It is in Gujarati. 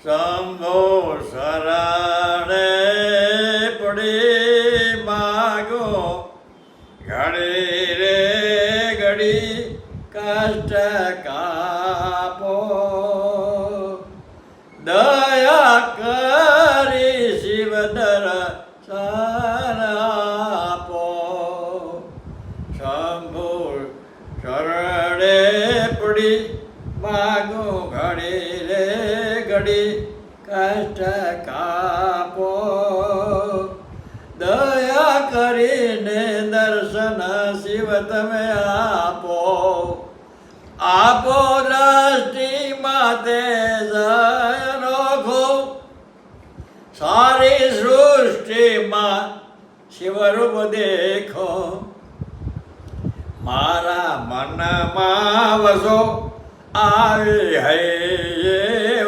શંભો શરણે પડી માગો ઘડી રે ઘડી કષ્ટ કાપો દયા કરી શિવ દર્શન આપો શંભો શરણે પડી માગો ઘડી રે ઘડી કષ્ટ કાપો દયા કરીને દર્શન શિવ તમે આપો આપો દ્રષ્ટિ માતે જય નોખો સારી સૃષ્ટિમાં શિવરૂપ દેખો મારા મનમાં વસો આવી હૈ